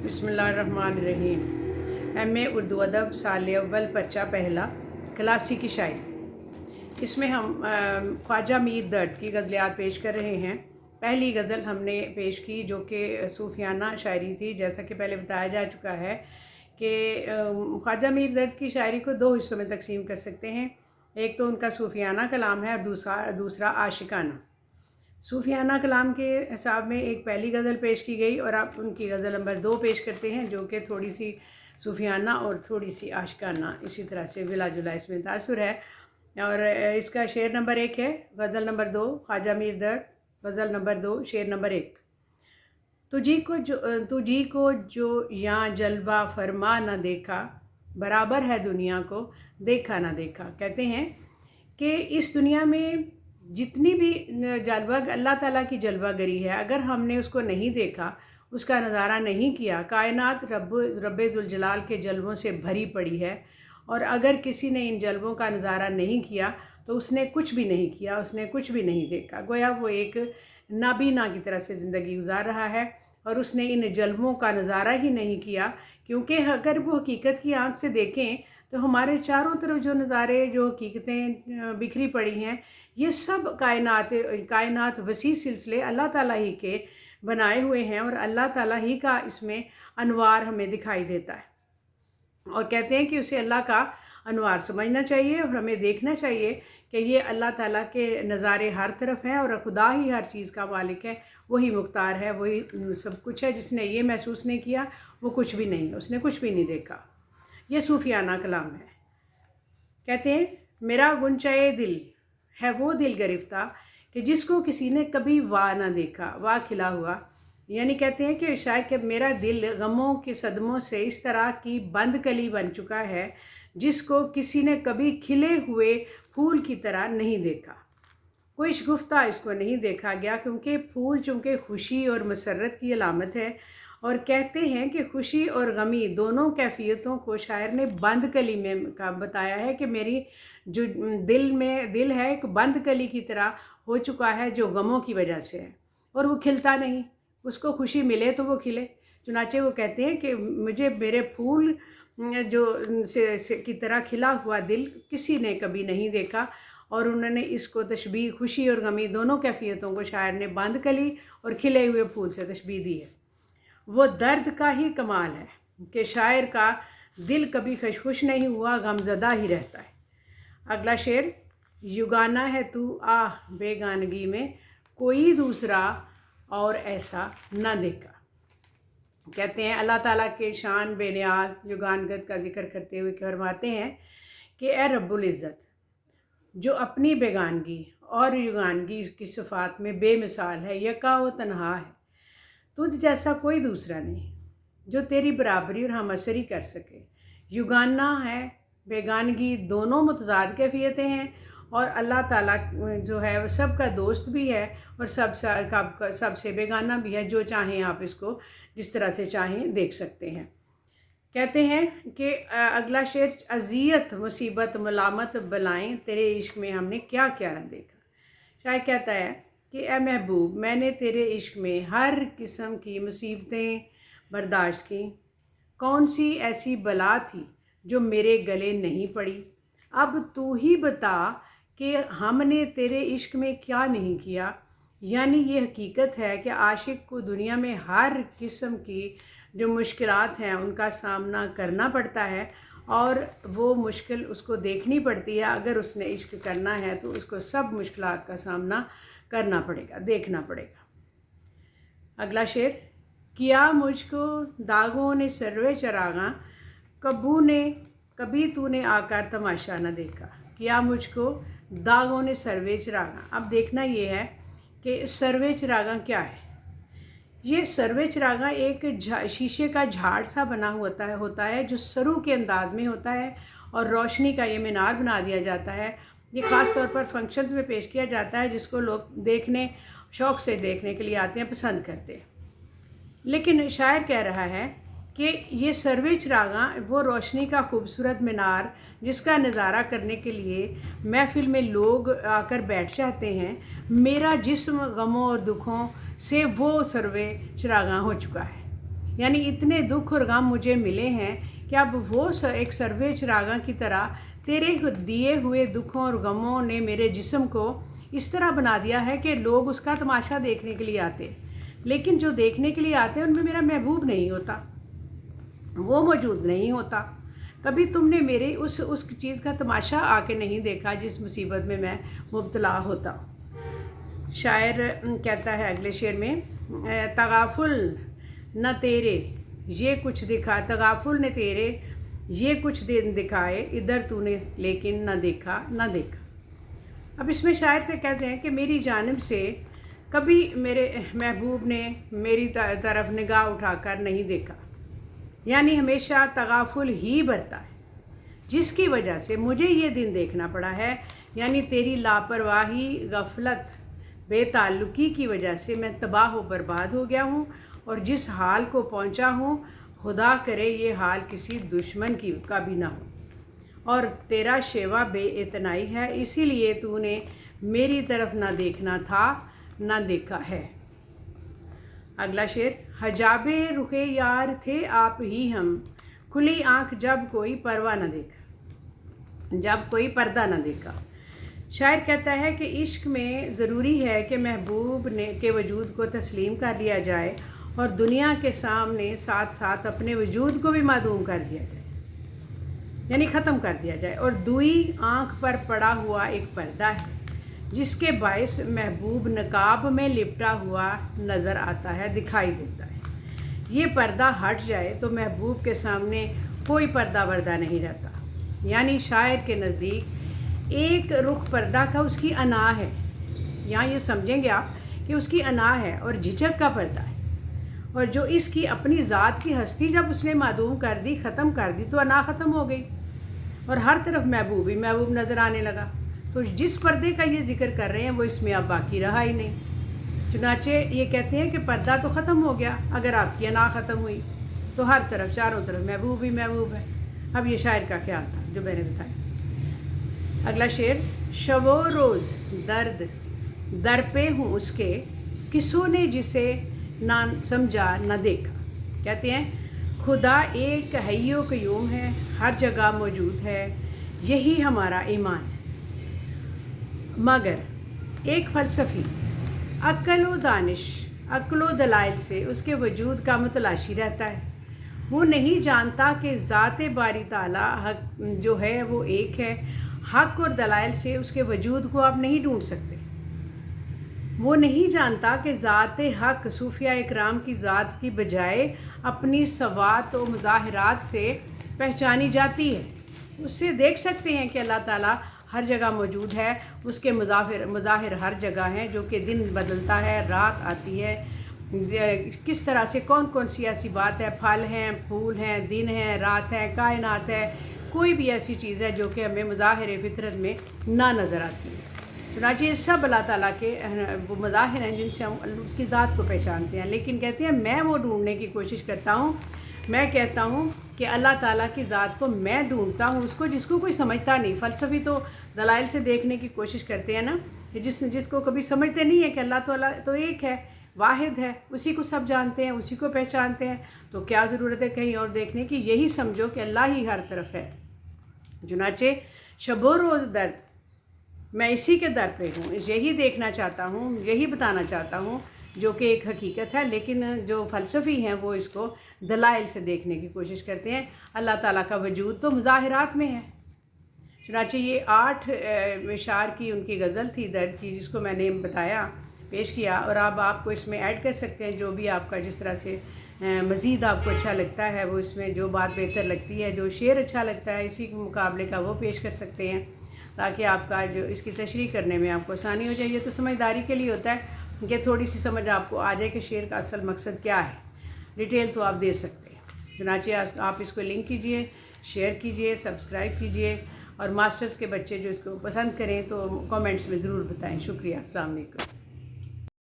बिस्मिल्लाहिर्रहमानिर्रहीम। एम.ए. उर्दू अदब साल अव्वल पर्चा पहला क्लासी की शायरी। इसमें हम ख्वाजा मीर दर्द की गज़लियात पेश कर रहे हैं। पहली गज़ल हमने पेश की जो कि सूफियाना शायरी थी। जैसा कि पहले बताया जा चुका है कि ख्वाजा मीर दर्द की शायरी को दो हिस्सों में तकसीम कर सकते हैं। एक तो उनका सूफियाना कलाम है और दूसरा आशिकाना। सूफियाना कलाम के हिसाब में एक पहली गज़ल पेश की गई और अब उनकी गज़ल नंबर 2 पेश करते हैं जो कि थोड़ी सी सूफियाना और थोड़ी सी आशिकाना इसी तरह से मिला जुला इसमें तासुर है। और इसका शेर नंबर 1 है, गज़ल नंबर 2 ख्वाजा मीर दर्द, गज़ल नंबर 2 शेर नंबर 1। तुझी को जो यहाँ जलवा फरमा न देखा, बराबर है दुनिया को देखा ना देखा। कहते हैं कि इस दुनिया में जितनी भी अल्लाह ताला की जलवागरी है, अगर हमने उसको नहीं देखा, उसका नज़ारा नहीं किया, कायनात रब्बे ज़ुल जलाल के जलवों से भरी पड़ी है। और अगर किसी ने इन जलवों का नज़ारा नहीं किया तो उसने कुछ भी नहीं किया, उसने कुछ भी नहीं देखा। गोया वो एक नाबीना की तरह से ज़िंदगी गुजार रहा है और उसने इन जलवों का नज़ारा ही नहीं किया। क्योंकि अगर वो हकीकत की आँख से देखें तो हमारे चारों तरफ जो नज़ारे, जो हकीकतें बिखरी पड़ी हैं, ये सब कायनात वसी सिलसिले अल्लाह ताला ही के बनाए हुए हैं और अल्लाह ताला ही का इसमें अनवार हमें दिखाई देता है। और कहते हैं कि उसे अल्लाह का अनवार समझना चाहिए और हमें देखना चाहिए कि ये अल्लाह ताला के नज़ारे हर तरफ हैं और खुदा ही हर चीज़ का मालिक है, वही मुख्तार है, वही सब कुछ है। जिसने ये महसूस नहीं किया वो कुछ भी नहीं, उसने कुछ भी नहीं देखा। ये सूफियाना कलाम है। कहते हैं मेरा गुंचाए दिल है वो दिल गिरफ्ता कि जिसको किसी ने कभी वाह ना देखा, वाह खिला हुआ। यानी कहते हैं कि शायद कि मेरा दिल गमों के सदमों से इस तरह की बंद कली बन चुका है जिसको किसी ने कभी खिले हुए फूल की तरह नहीं देखा। कोई शगुफ्ता इसको नहीं देखा गया क्योंकि फूल चूँकि खुशी और मसरत की अलामत है। और कहते हैं कि खुशी और गमी दोनों कैफियतों को शायर ने बंद कली में का बताया है कि मेरी जो दिल है एक बंद कली की तरह हो चुका है जो गमों की वजह से है और वो खिलता नहीं। उसको खुशी मिले तो वो खिले। चुनाचे वो कहते हैं कि मुझे मेरे फूल जो से की तरह खिला हुआ दिल किसी ने कभी नहीं देखा। और उन्होंने इसको तशबीह खुशी और गमी दोनों कैफियतों को शायर ने बंद कली और खिले हुए फूल से तशबीह दी है। वो दर्द का ही कमाल है कि शायर का दिल कभी खुश नहीं हुआ, गमज़दा ही रहता है। अगला शेर, युगाना है तू आह बेगानगी में, कोई दूसरा और ऐसा न देखा। कहते हैं अल्लाह ताला के शान बेनियाज युगानगत का जिक्र करते हुए फरमाते हैं कि ए रब्बुल इज़्ज़त, जो अपनी बेगानगी और युगानगी की सिफ़ात में बेमिसाल है, यका व तन्हा है, तुझ जैसा कोई दूसरा नहीं जो तेरी बराबरी और हम असरी कर सके। युगाना है, बेगानगी, दोनों मुतज़ाद कैफियतें हैं और अल्लाह ताला जो है वो सबका दोस्त भी है और सबसे बेगाना भी है। जो चाहें आप इसको जिस तरह से चाहें देख सकते हैं। कहते हैं कि अगला शेर, अज़ियत मुसीबत मलामत बलाएं तेरे इश्क में हमने क्या क्या न देखा। शायद कहता है कि ए महबूब, मैंने तेरे इश्क में हर किस्म की मुसीबतें बर्दाश्त की, कौन सी ऐसी बला थी जो मेरे गले नहीं पड़ी। अब तू ही बता कि हमने तेरे इश्क में क्या नहीं किया। यानी ये हकीकत है कि आशिक को दुनिया में हर किस्म की जो मुश्किलात हैं उनका सामना करना पड़ता है और वो मुश्किल उसको देखनी पड़ती है। अगर उसने इश्क करना है तो उसको सब मुश्किलात का सामना करना पड़ेगा, देखना पड़ेगा। अगला शेर, किया मुझको दागों ने सर्वे चरागा, कभी तूने आकर तमाशा न देखा। किया मुझको दागों ने सर्वे चरागा। अब देखना ये है कि सर्वे चरागा क्या है। ये सर्वे चरागा एक शीशे का झाड़ सा बना होता है जो सरू के अंदाज में होता है और रोशनी का ये मीनार बना दिया जाता है। ये ख़ास तौर पर फंक्शंस में पेश किया जाता है जिसको लोग देखने शौक़ से देखने के लिए आते हैं, पसंद करते हैं। लेकिन शायर कह रहा है कि ये सर्वे चरागा वो रोशनी का खूबसूरत मीनार जिसका नज़ारा करने के लिए महफिल में लोग आकर बैठ जाते हैं, मेरा जिस्म गमों और दुखों से वो सर्वे चरागा हो चुका है। यानी इतने दुख और गम मुझे मिले हैं कि अब वो एक सर्वे चिरागा की तरह तेरे दिए हुए दुखों और गमों ने मेरे जिस्म को इस तरह बना दिया है कि लोग उसका तमाशा देखने के लिए आते, लेकिन जो देखने के लिए आते हैं उनमें मेरा महबूब नहीं होता, वो मौजूद नहीं होता। कभी तुमने मेरे उस चीज़ का तमाशा आके नहीं देखा जिस मुसीबत में मैं मुब्तला होता। शायर कहता है अगले शेर में, तगाफुल न तेरे ये कुछ दिखा, तगाफुल ने तेरे ये कुछ दिन दिखाए, इधर तूने लेकिन न देखा न देखा। अब इसमें शायर से कहते हैं कि मेरी जानिब से कभी मेरे महबूब ने मेरी तरफ निगाह उठाकर नहीं देखा, यानी हमेशा तगाफुल ही बरता है, जिसकी वजह से मुझे ये दिन देखना पड़ा है। यानी तेरी लापरवाही, गफलत, बेताल्लुकी की वजह से मैं तबाह व बर्बाद हो गया हूँ, और जिस हाल को पहुँचा हूँ खुदा करे ये हाल किसी दुश्मन का भी ना हो। और तेरा शेवा बेइतनाई है, इसीलिए तूने मेरी तरफ ना देखना था ना देखा है। अगला शेर, हजाबे रुखे यार थे आप ही हम, खुली आंख जब कोई परवा न देखा, जब कोई पर्दा न देखा। शायर कहता है कि इश्क में ज़रूरी है कि महबूब के वजूद को तस्लीम कर लिया जाए और दुनिया के सामने साथ साथ अपने वजूद को भी मादूम कर दिया जाए, यानी ख़त्म कर दिया जाए। और दुई आँख पर पड़ा हुआ एक पर्दा है जिसके बायस महबूब नकाब में लिपटा हुआ नज़र आता है, दिखाई देता है। ये पर्दा हट जाए तो महबूब के सामने कोई पर्दा वर्दा नहीं रहता। यानी शायर के नज़दीक एक रुख पर्दा का उसकी अना है, यहाँ ये समझेंगे आप कि उसकी अना है और झिझक का पर्दा है। और जो इसकी अपनी ज़ात की हस्ती जब उसने मादूम कर दी, ख़त्म कर दी, तो अना ख़त्म हो गई और हर तरफ महबूब ही महबूब नज़र आने लगा। तो जिस पर्दे का ये जिक्र कर रहे हैं वो इसमें अब बाकी रहा ही नहीं। चुनाचे ये कहते हैं कि पर्दा तो ख़त्म हो गया, अगर आपकी अना ख़त्म हुई तो हर तरफ चारों तरफ महबूब ही महबूब है। अब ये शायर का ख्याल था जो मैंने बताया। अगला शेर, शबो रोज़ दर्द दर पे हूँ उसके, किसों ने जिसे ना समझा ना देखा। कहते हैं खुदा एक हय्यो क़य्यूम है, हर जगह मौजूद है, यही हमारा ईमान है। मगर एक फ़लसफ़ी अक्ल व दानिश, अक्ल व दलाइल से उसके वजूद का मुतलाशी रहता है। वो नहीं जानता कि ज़ात बारी ताला हक जो है वो एक है। हक़ और दलाइल से उसके वजूद को आप नहीं ढूंढ सकते। वो नहीं जानता कि ज़ात हक़ सूफिया इकराम की ज़ात की बजाय अपनी सवात व मुज़ाहिरात से पहचानी जाती है। उससे देख सकते हैं कि अल्लाह ताला हर जगह मौजूद है, उसके मुज़ाहिर हर जगह हैं, जो कि दिन बदलता है, रात आती है, किस तरह से कौन कौन सी ऐसी बात है, फल हैं, फूल हैं, दिन हैं, रात है, कायनात है, कोई भी ऐसी चीज़ है जो कि हमें मुज़ाहिर फितरत में ना नज़र आती है। चुनांचे ये सब अल्लाह ताला के वो मज़ाहिर हैं जिनसे हम उसकी ज़ात को पहचानते हैं। लेकिन कहते हैं मैं वो ढूंढने की कोशिश करता हूँ, मैं कहता हूँ कि अल्लाह ताला की ज़ात को मैं ढूंढता हूँ उसको जिसको कोई समझता नहीं। फ़लसफ़ी तो दलाइल से देखने की कोशिश करते हैं ना, जिसको कभी समझते नहीं है कि अल्लाह ताला तो एक है, वाहिद है, उसी को सब जानते हैं, उसी को पहचानते हैं, तो क्या ज़रूरत है कहीं और देखने की। यही समझो कि अल्लाह ही हर तरफ है। चुनांचे शबो रोज़ दर्द, मैं इसी के दर पे हूँ, यही देखना चाहता हूँ, यही बताना चाहता हूँ, जो कि एक हकीकत है। लेकिन जो फ़लसफ़ी हैं वो इसको दलाइल से देखने की कोशिश करते हैं। अल्लाह ताला का वजूद तो मुज़ाहिरात में है। चुनांचे ये 8 इशार की उनकी गज़ल थी दर्द की, जिसको मैंने बताया, पेश किया। और अब आपको इसमें ऐड कर सकते हैं जो भी आपका जिस तरह से मज़ीद आपको अच्छा लगता है, वो इसमें जो बात बेहतर लगती है, जो शेर अच्छा लगता है इसी मुकाबले का वो पेश कर सकते हैं, ताकि आपका जो इसकी तशरीह करने में आपको आसानी हो जाए। ये तो समझदारी के लिए होता है कि थोड़ी सी समझ आपको आ जाए कि शेर का असल मकसद क्या है। डिटेल तो आप दे सकते हैं। चुनांचे आप इसको लिंक कीजिए, शेयर कीजिए, सब्सक्राइब कीजिए, और मास्टर्स के बच्चे जो इसको पसंद करें तो कमेंट्स में ज़रूर बताएं। शुक्रिया। अस्सलाम वालेकुम।